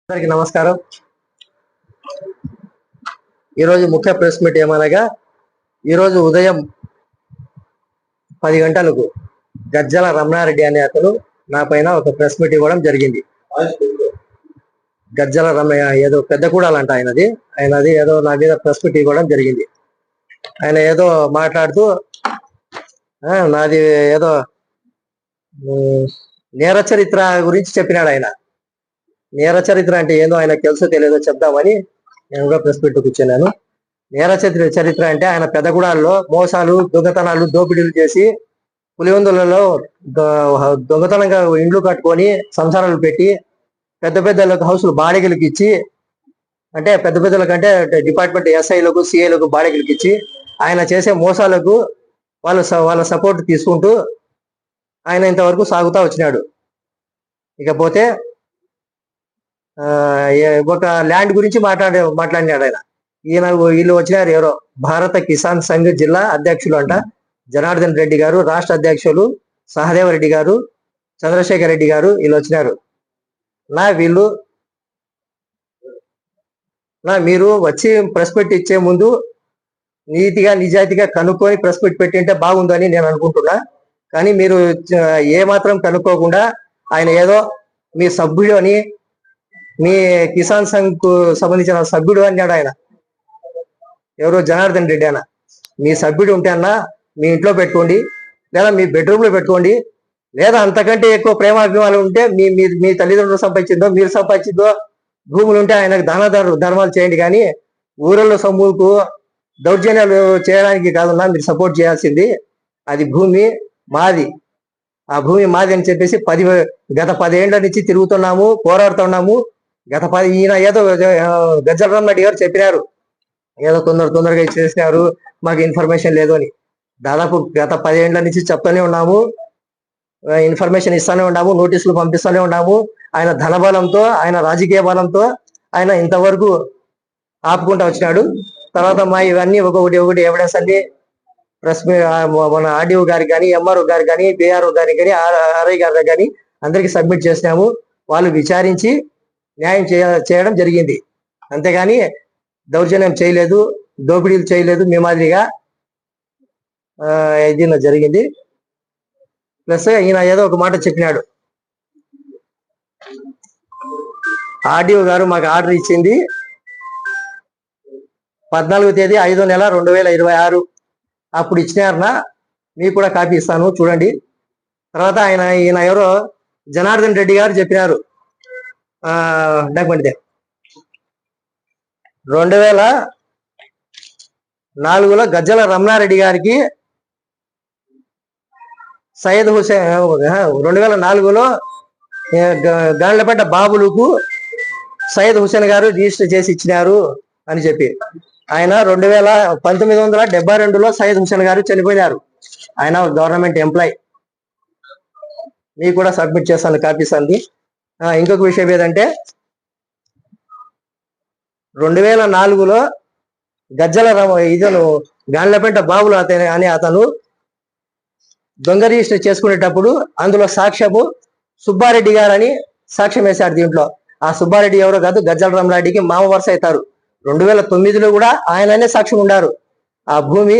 అందరికి నమస్కారం. ఈరోజు ముఖ్య ప్రెస్ మీట్ ఏమనగా, ఈరోజు ఉదయం 10 గంటలకు గజ్జల రమణారెడ్డి అనే అతను నా పైన ఒక ప్రెస్ మీట్ ఇవ్వడం జరిగింది. గజ్జల రమణ ఏదో పెద్ద కూడాలంట ఆయనది ఏదో నా మీద ప్రెస్ మీట్ ఇవ్వడం జరిగింది. ఆయన ఏదో మాట్లాడుతూ నాది ఏదో నేర చరిత్ర గురించి చెప్పినాడు. ఆయన నేర చరిత్ర అంటే ఏందో ఆయనకు తెలుసో తెలియదో చెప్దామని నేను కూడా ప్రెస్ మీట్ కూర్చున్నాను. నేర చరిత్ర అంటే ఆయన పెద్దగూడాల్లో మోసాలు, దొంగతనాలు, దోపిడీలు చేసి పులివెందులలో దొంగతనంగా ఇండ్లు కట్టుకొని సంసారాలు పెట్టి పెద్ద పెద్దలకు హౌసులు బాడిగలకు ఇచ్చి, అంటే పెద్ద పెద్దలకంటే డిపార్ట్మెంట్ ఎస్ఐలకు, సిఐలకు బాడిగలకు ఇచ్చి ఆయన చేసే మోసాలకు వాళ్ళ సపోర్ట్ తీసుకుంటూ ఆయన ఇంతవరకు సాగుతూ వచ్చినాడు. ఇకపోతే ఒక ల్యాండ్ గురించి మాట్లాడినాడు ఆయన. వీళ్ళు వచ్చినారు ఎవరో భారత కిసాన్ సంఘ్ జిల్లా అధ్యక్షులు అంట జనార్దన్ రెడ్డి గారు, రాష్ట్ర అధ్యక్షులు సహదేవ రెడ్డి గారు, చంద్రశేఖర్ రెడ్డి గారు వీళ్ళు వచ్చినారు. మీరు వచ్చి ప్రెస్ మీట్ ఇచ్చే ముందు నీతిగా నిజాయితీగా కనుక్కొని ప్రెస్ మీట్ పెట్టింటే బాగుందని నేను అనుకుంటున్నా. కానీ మీరు ఏమాత్రం కనుక్కోకుండా ఆయన ఏదో మీ సభ్యుడు అని, మీ కిసాన్ సంఘ్ కు సంబంధించిన సభ్యుడు అన్నాడు ఆయన. ఎవరో జనార్దన్ రెడ్డి అన్న. మీ సభ్యుడు ఉంటే అన్న మీ ఇంట్లో పెట్టుకోండి, లేదా మీ బెడ్రూమ్ లో పెట్టుకోండి, లేదా అంతకంటే ఎక్కువ ప్రేమాభిమానాలు ఉంటే మీ తల్లిదండ్రులు సంపాదించిందో మీరు సంపాదించిందో భూములు ఉంటే ఆయనకు ధర్మాలు చేయండి. కానీ ఊరల్లో సొమ్ముకు దౌర్జన్యాలు చేయడానికి కాదన్నా మీరు సపోర్ట్ చేయాల్సింది. అది భూమి మాది, ఆ భూమి మాది అని చెప్పేసి గత 10 ఏళ్ల నుంచి తిరుగుతున్నాము, పోరాడుతున్నాము. ఈయన ఏదో గజ్జల రమణారెడ్డి గారు చెప్పినారు ఏదో తొందరగా ఇచ్చేసినారు, మాకు ఇన్ఫర్మేషన్ లేదు అని. దాదాపు గత 10 ఏళ్ల నుంచి చెప్తానే ఉన్నాము, ఇన్ఫర్మేషన్ ఇస్తానే ఉన్నాము, నోటీసులు పంపిస్తూనే ఉన్నాము. ఆయన ధనబలంతో, ఆయన రాజకీయ బలంతో ఆయన ఇంతవరకు ఆపుకుంటూ వచ్చినాడు. తర్వాత మా ఇవన్నీ ఒకటి ఎవిడెన్స్ అన్ని ప్రెస్ మన ఆర్డీఓ గారికి కానీ, ఎంఆర్ఓ గారికి కానీ, బిఆర్ఓ గారికి కానీ, ఆర్ఐ గారికి కానీ అందరికి సబ్మిట్ చేసినాము. వాళ్ళు విచారించి న్యాయం చేయడం జరిగింది. అంతేగాని దౌర్జన్యం చేయలేదు, దోపిడీలు చేయలేదు. మీ మాదిరిగా ఇది జరిగింది. ప్లస్ ఈయన ఏదో ఒక మాట చెప్పినాడు. ఆర్డీఓ గారు మాకు ఆర్డర్ ఇచ్చింది 14వ తేదీ 5వ నెల 2026 అప్పుడు ఇచ్చినారనా, మీకు కూడా కాపీ ఇస్తాను చూడండి. తర్వాత ఈయన ఎవరో జనార్దన్ రెడ్డి గారు చెప్పినారు డాక్యుమెంట్ 2004లో గజ్జల రమణారెడ్డి గారికి సయ్యద్ హుసేన్, 2004లో గాండ్లపేట బాబులకు సయ్యద్ హుసేన్ గారు రిజిస్టర్ చేసి ఇచ్చినారు అని చెప్పి ఆయన 1972లో సయ్యద్ హుసేన్ గారు చనిపోయినారు. ఆయన గవర్నమెంట్ ఎంప్లాయ్. మీకు కూడా సబ్మిట్ చేస్తాను కాపీస్ అంది. ఇంకొక విషయం ఏదంటే 2004లో గజ్జల ఇతను గాండ్లపేట బాబులు అతను దొంగ రిజిస్టర్ చేసుకునేటప్పుడు అందులో సాక్ష్యము సుబ్బారెడ్డి గారని సాక్ష్యం వేశాడు. దీంట్లో ఆ సుబ్బారెడ్డి ఎవరో కాదు, గజ్జల రమణారెడ్డికి మామ వరుస అవుతారు. 2009లో కూడా ఆయననే సాక్ష్యం ఉన్నారు. ఆ భూమి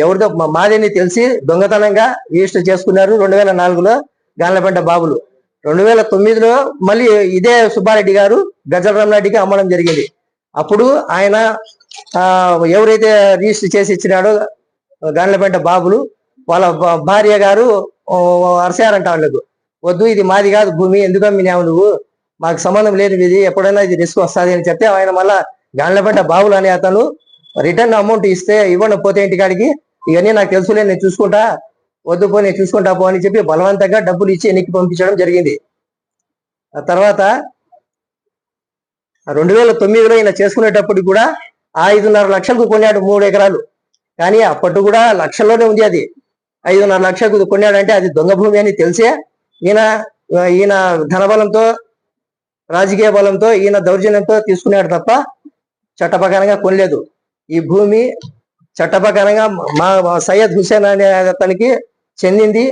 ఎవరిదో మాదని తెలిసి దొంగతనంగా రిజిస్టర్ చేసుకున్నారు 2004లో గాండ్లపేట బాబులు. 2009లో మళ్ళీ ఇదే సుబ్బారెడ్డి గారు గజ్జల రమణారెడ్డికి అమ్మడం జరిగింది. అప్పుడు ఆయన ఎవరైతే రిజిస్టర్ చేసి ఇచ్చినాడో గాండ్లపేట బాబులు, వాళ్ళ భార్య గారు అరసారంట వాళ్ళకు, వద్దు ఇది మాది కాదు భూమి, ఎందుకు అమ్మినావు నువ్వు, మాకు సంబంధం లేదు ఇది, ఎప్పుడైనా ఇది రిస్క్ వస్తుంది అని చెప్తే ఆయన మళ్ళా గాండ్లపేట బాబులు అనే అతను రిటర్న్ అమౌంట్ ఇస్తే ఇవ్వను పోతే ఇంటికాడికి, ఇవన్నీ నాకు తెలుసులే నేను చూసుకుంటా, వద్దు పో నేను చూసుకుంటా పో అని చెప్పి బలవంతంగా డబ్బులు ఇచ్చి ఎన్నికి పంపించడం జరిగింది. ఆ తర్వాత 2009లో ఈయన చేసుకునేటప్పుడు కూడా 5.5 లక్షలకు కొన్నాడు 3 ఎకరాలు. కానీ అప్పటి కూడా లక్షల్లోనే ఉంది. అది 5.5 లక్షలకు కొన్నాడంటే అది దొంగ భూమి అని తెలిసే ఈయన ధనబలంతో, రాజకీయ బలంతో, ఈయన దౌర్జన్యంతో తీసుకున్నాడు తప్ప చట్టప్రకారంగా కొనలేదు. ఈ భూమి చట్టప్రకారంగా మా సయ్యద్ హుసేన్ అనే అతనికి చెందింది.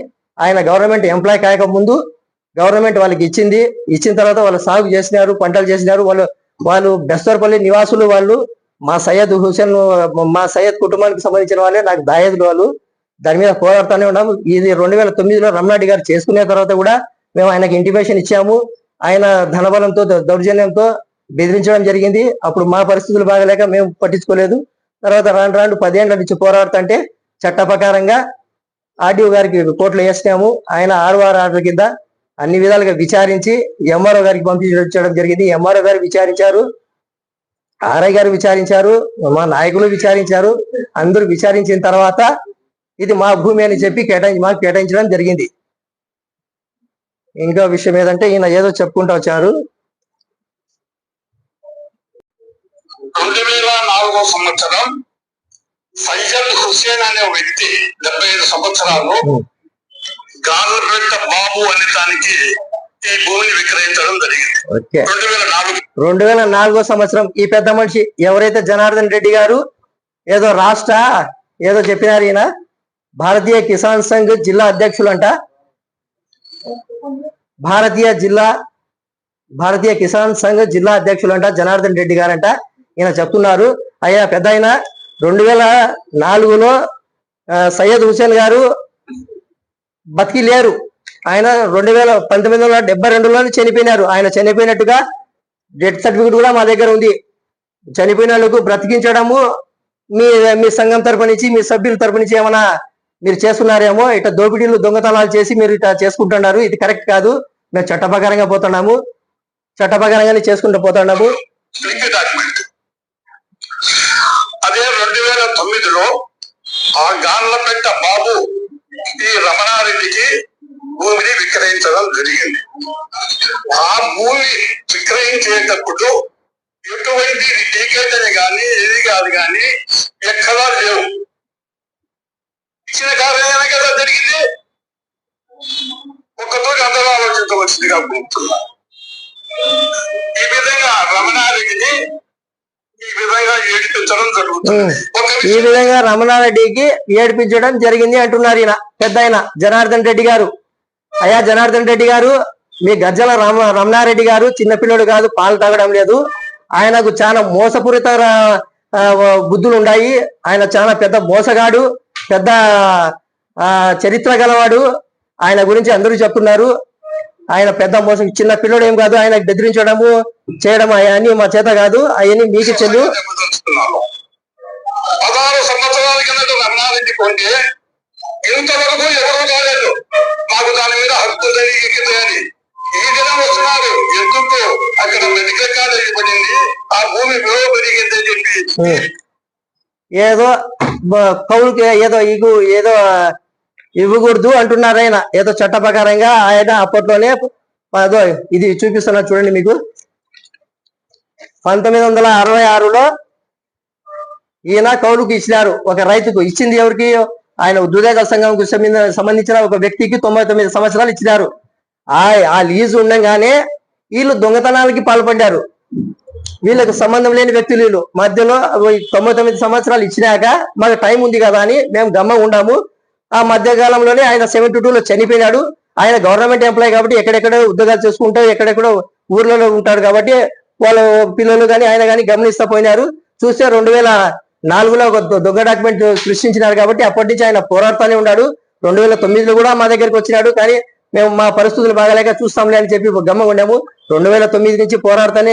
ఆయన గవర్నమెంట్ ఎంప్లాయ్ కాకముందు గవర్నమెంట్ వాళ్ళకి ఇచ్చింది. ఇచ్చిన తర్వాత వాళ్ళు సాగు చేసినారు, పంటలు చేసినారు. వాళ్ళు బెస్తర్పల్లి నివాసులు. వాళ్ళు మా సయ్యద్ హుసేన్, మా సయ్యద్ కుటుంబానికి సంబంధించిన వాళ్ళే, నాకు దాయదులు వాళ్ళు. దాని మీద పోరాడుతూనే ఉన్నాము. ఇది 2009లో రమణారెడ్డి గారు చేసుకునే తర్వాత కూడా మేము ఆయనకి ఇంటిమేషన్ ఇచ్చాము. ఆయన ధనబలంతో, దౌర్జన్యంతో బెదిరించడం జరిగింది. అప్పుడు మా పరిస్థితులు బాగలేక మేము పట్టించుకోలేదు. తర్వాత రాను రాను 10 ఏళ్ల నుంచి పోరాడుతుంటే చట్ట ప్రకారంగా ఆర్డీఓ గారికి కోర్టులో వేసినాము. ఆయన 6 ఆర్డర్ కింద అన్ని విధాలుగా విచారించి ఎంఆర్ఓ గారికి పంపించడం జరిగింది. ఎంఆర్ఓ గారు విచారించారు, ఆర్ఐ గారు విచారించారు, మా నాయకులు విచారించారు. అందరూ విచారించిన తర్వాత ఇది మా భూమి అని చెప్పి మాకు కేటాయించడం జరిగింది. ఇంకా విషయం ఏదంటే ఈయన ఏదో చెప్పుకుంటూ వచ్చారు. 2004 సంవత్సరం సయ్యద్ హుసేన్ అనే వ్యక్తి 75 సంవత్సరాలు గాజుపేట బాబు అనే దానికి ఈ భూమిని విక్రయించడం జరిగింది. 2004 సంవత్సరం ఈ పెద్ద మనిషి ఎవరైతే జనార్దన్ రెడ్డి గారు ఏదో రాష్ట్ర ఏదో చెప్పినారు, ఈయన భారతీయ కిసాన్ సంఘ్ జిల్లా అధ్యక్షులంట. భారతీయ కిసాన్ సంఘ్ జిల్లా అధ్యక్షులంట జనార్దన్ రెడ్డి గారంట. ఈయన చెప్తున్నారు, అయ్యా పెద్ద ఆయన 2004లో సయ్యద్ హుసేన్ గారు బతికి లేరు. ఆయన 1972లో చనిపోయినారు. ఆయన చనిపోయినట్టుగా డెత్ సర్టిఫికెట్ కూడా మా దగ్గర ఉంది. చనిపోయిన వాళ్ళకు బ్రతికించడము మీ సంఘం తరపు నుంచి, మీ సభ్యుల తరపు నుంచి ఏమైనా మీరు చేస్తున్నారేమో, ఇట్లా దోపిడీలు దొంగతనాలు చేసి మీరు ఇట్లా చేసుకుంటున్నారు, ఇది కరెక్ట్ కాదు. మేము చట్ట ప్రకారంగా పోతున్నాము, చట్ట ప్రకారంగానే చేసుకుంటూ పోతున్నాము. అదే 2009లో ఆ గాన్లపేట బాబు ఈ రమణారెడ్డికి భూమిని విక్రయించడం జరిగింది. ఆ భూమి విక్రయించేటప్పుడు ఎటువంటి లీకేజ్ అని కానీ ఇది కాదు కానీ ఎక్కడా లేవు. ఇచ్చిన కారణమే కదా జరిగింది. ఒక్కతోటి అందరూ ఆలోచించవలసిందిగా కోరుతున్నా. ఈ విధంగా రమణారెడ్డిని ఈ విధంగా రమణారెడ్డికి ఏడిపించడం జరిగింది అంటున్నారు ఈయన పెద్ద ఆయన జనార్దన్ రెడ్డి గారు. అయ్యా జనార్దన్ రెడ్డి గారు, మీ గజ్జల రమణారెడ్డి గారు చిన్నపిల్లడు కాదు, పాలు తాగడం లేదు. ఆయనకు చాలా మోసపూరిత బుద్ధులు ఉన్నాయి. ఆయన చాలా పెద్ద మోసగాడు, పెద్ద చరిత్ర గలవాడు. ఆయన గురించి అందరూ చెప్తున్నారు. ఆయన పెద్ద మోసం, చిన్న పిల్లడు ఏం కాదు. ఆయన బెదిరించడము చేయడం అవన్నీ మా చేత కాదు, అవన్నీ మీకు చెల్లు. 16 సంవత్సరాల కిందట రమణారెడ్డి కొంటే ఇంతవరకు ఎవరు కాలేదు. మాకు దాని మీద హక్కు జరిగిందని ఈ దినం వస్తున్నారు. ఎందుకు అక్కడ మెడికల్ కాలేజీ పడింది, ఆ భూమి విలువ పెరిగిందని చెప్పి ఏదో కౌలుకి ఏదో ఇవ్వకూడదు అంటున్నారు. ఆయన ఏదో చట్ట ప్రకారంగా ఆయన అప్పట్లోనే ఇది చూపిస్తున్నా చూడండి మీకు. 1966లో ఈయన కౌలుకు ఇచ్చినారు ఒక రైతుకు. ఇచ్చింది ఎవరికి? ఆయన దుర్దేగ సంఘం సంబంధించిన ఒక వ్యక్తికి 99 సంవత్సరాలు ఇచ్చినారు. ఆ లీజు ఉండగానే వీళ్ళు దొంగతనాలకి పాల్పడ్డారు. వీళ్ళకి సంబంధం లేని వ్యక్తులు వీళ్ళు. మధ్యలో 99 సంవత్సరాలు ఇచ్చినాక మాకు టైం ఉంది కదా అని మేము గమ్మ ఉండాము. ఆ మధ్యకాలంలోనే ఆయన 72లో చనిపోయినాడు. ఆయన గవర్నమెంట్ ఎంప్లాయ్ కాబట్టి ఎక్కడెక్కడ ఉద్యోగాలు చేసుకుంటూ ఎక్కడెక్కడో ఊర్లలో ఉంటాడు కాబట్టి వాళ్ళ పిల్లలు కానీ ఆయన కానీ గమనిస్తూ పోయినారు. చూస్తే 2004లో ఒక దొంగ డాక్యుమెంట్ సృష్టించినారు కాబట్టి అప్పటి నుంచి ఆయన పోరాడుతూనే ఉన్నాడు. 2009లో కూడా మా దగ్గరికి వచ్చినాడు. కానీ మేము మా పరిస్థితులు బాగాలేక చూస్తాంలే అని చెప్పి గమ్మ ఉన్నాము. 2009 నుంచి పోరాడుతూనే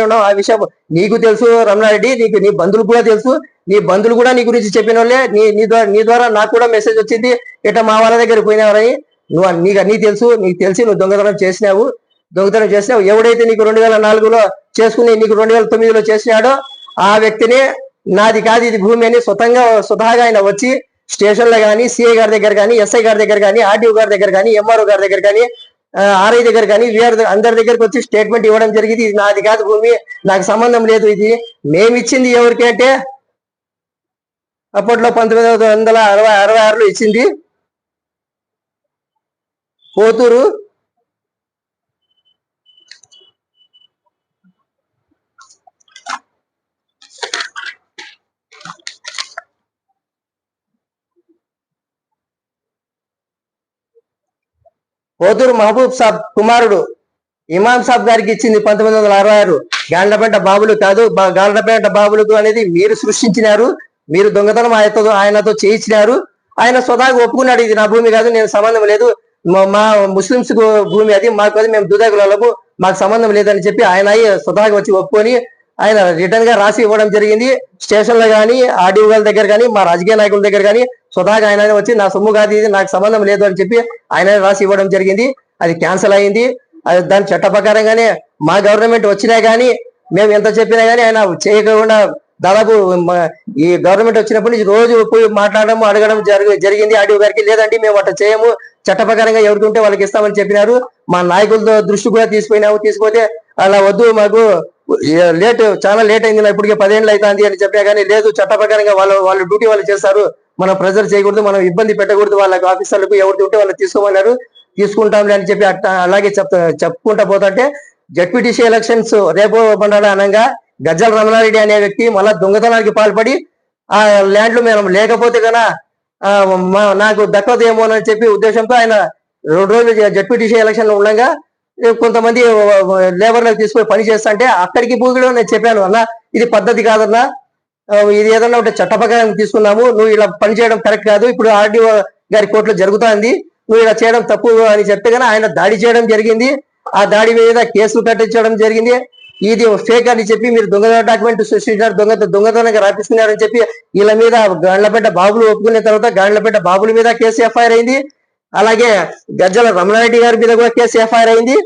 ఉన్నాం. ఆ విషయం నీకు తెలుసు రమణారెడ్డి, నీ బంధువులు కూడా తెలుసు. నీ బంధువులు కూడా నీ గురించి చెప్పిన వాళ్ళే. నీ ద్వారా నాకు కూడా మెసేజ్ వచ్చింది, ఇట్లా మా వాళ్ళ దగ్గర పోయినావని. నీకు అన్నీ తెలుసు. నీకు తెలిసి నువ్వు దొంగతనం చేసినావు. ఎవడైతే నీకు 2004లో చేసుకుని నీకు 2009లో చేసినాడో ఆ వ్యక్తిని నాది కాదు ఇది భూమి అని స్వతహాగా ఆయన వచ్చి స్టేషన్లో కానీ, సిఐ గారి దగ్గర కానీ, ఎస్ఐ గారి దగ్గర కానీ, ఆర్డీఓ గారి దగ్గర కానీ, ఎంఆర్ఓ గారి దగ్గర కానీ, ఆర్ఐ దగ్గర కానీ, వీఆర్ అందరి దగ్గరికి వచ్చి స్టేట్మెంట్ ఇవ్వడం జరిగింది. ఇది నాది కాదు భూమి, నాకు సంబంధం లేదు, ఇది మేమిచ్చింది ఎవరికి అంటే అప్పట్లో 1966లో ఇచ్చింది పోతూరు పోతూరు మహబూబ్ సాబ్ కుమారుడు ఇమాం సాబ్ గారికి ఇచ్చింది 1966. గాండ్లపేట బాబులు కాదు, గాండ్లపేట బాబులకు అనేది మీరు సృష్టించినారు. మీరు దొంగతనం ఆయనతో చేయించినారు. ఆయన స్వతహాగా ఒప్పుకున్నాడు, ఇది నా భూమి కాదు, నేను సంబంధం లేదు, మా ముస్లింస్ భూమి అది, మాకు అది, మేము దుదాకులకు మాకు సంబంధం లేదని చెప్పి ఆయన స్వతహాగా వచ్చి ఒప్పుకొని ఆయన రిటర్న్ గా రాసి ఇవ్వడం జరిగింది. స్టేషన్ లో కానీ, ఆర్డీఓ గారి దగ్గర కానీ, మా రాజకీయ నాయకుల దగ్గర కానీ స్వతహాగా ఆయన వచ్చి నా సొమ్ము కాదు, ఇది నాకు సంబంధం లేదు అని చెప్పి ఆయన రాసి ఇవ్వడం జరిగింది. అది క్యాన్సిల్ అయింది. అది దాని చట్ట ప్రకారంగానే మా గవర్నమెంట్ వచ్చినా కానీ మేము ఎంత చెప్పినా కానీ ఆయన చేయకుండా దాదాపు ఈ గవర్నమెంట్ వచ్చినప్పటి నుంచి రోజు పోయి మాట్లాడడం అడగడం జరిగింది ఆర్డీఓ గారికి. లేదండి మేము అట్లా చేయము, చట్ట ప్రకారంగా ఎవరికి ఉంటే వాళ్ళకి ఇస్తామని చెప్పినారు. మా నాయకులతో దృష్టి కూడా తీసుకుపోతే అలా వద్దు, మాకు చాలా లేట్ అయింది, ఇప్పటికే 10 ఏళ్ళు అవుతుంది అని చెప్పా కానీ లేదు, చట్ట ప్రకారంగా వాళ్ళ డ్యూటీ వాళ్ళు చేస్తారు, మనం ప్రెజర్ చేయకూడదు, మనం ఇబ్బంది పెట్టకూడదు, వాళ్ళకి ఆఫీసర్లకు ఎవరికి ఉంటే వాళ్ళు తీసుకోమన్నారు, తీసుకుంటాంలే అని చెప్పి అలాగే చెప్పుకుంటా పోతుంటే జడ్పీటీసీ ఎలక్షన్స్ రేపు మండల అనగా గజ్జల రమణారెడ్డి అనే వ్యక్తి మళ్ళా దొంగతనానికి పాల్పడి ఆ ల్యాండ్లు మేము లేకపోతే కన్నా నాకు దక్కదేమో అని చెప్పి ఉద్దేశంతో ఆయన 2 రోజులు జడ్పీటీసీ ఎలక్షన్ ఉండగా కొంతమంది లేబర్లకు తీసుకొని పని చేస్తా అంటే అక్కడికి పూజలో నేను చెప్పాను, అన్న ఇది పద్ధతి కాదన్నా, ఇది ఏదన్నా ఉంటే చట్ట ప్రకారం తీసుకున్నాము, నువ్వు ఇలా పని చేయడం కరెక్ట్ కాదు, ఇప్పుడు ఆర్డీఓ గారి కోర్టులో జరుగుతుంది, నువ్వు ఇలా చేయడం తప్పు అని చెప్తే కానీ ఆయన దాడి చేయడం జరిగింది. ఆ దాడి మీద కేసులు కట్టించడం జరిగింది. ఇది ఫేక్ అని చెప్పి మీరు దొంగ డాక్యుమెంట్ సృష్టించారు, దొంగతనంగా రాపిస్తున్నారని చెప్పి వీళ్ళ మీద గాండ్లపేట బాబులు ఒప్పుకున్న తర్వాత గాండ్లపేట బాబుల మీద కేసు ఎఫ్ఐఆర్ అయింది. అలాగే గజ్జల రమణారెడ్డి గారి మీద కూడా కేసు ఎఫ్ఐఆర్ అయింది.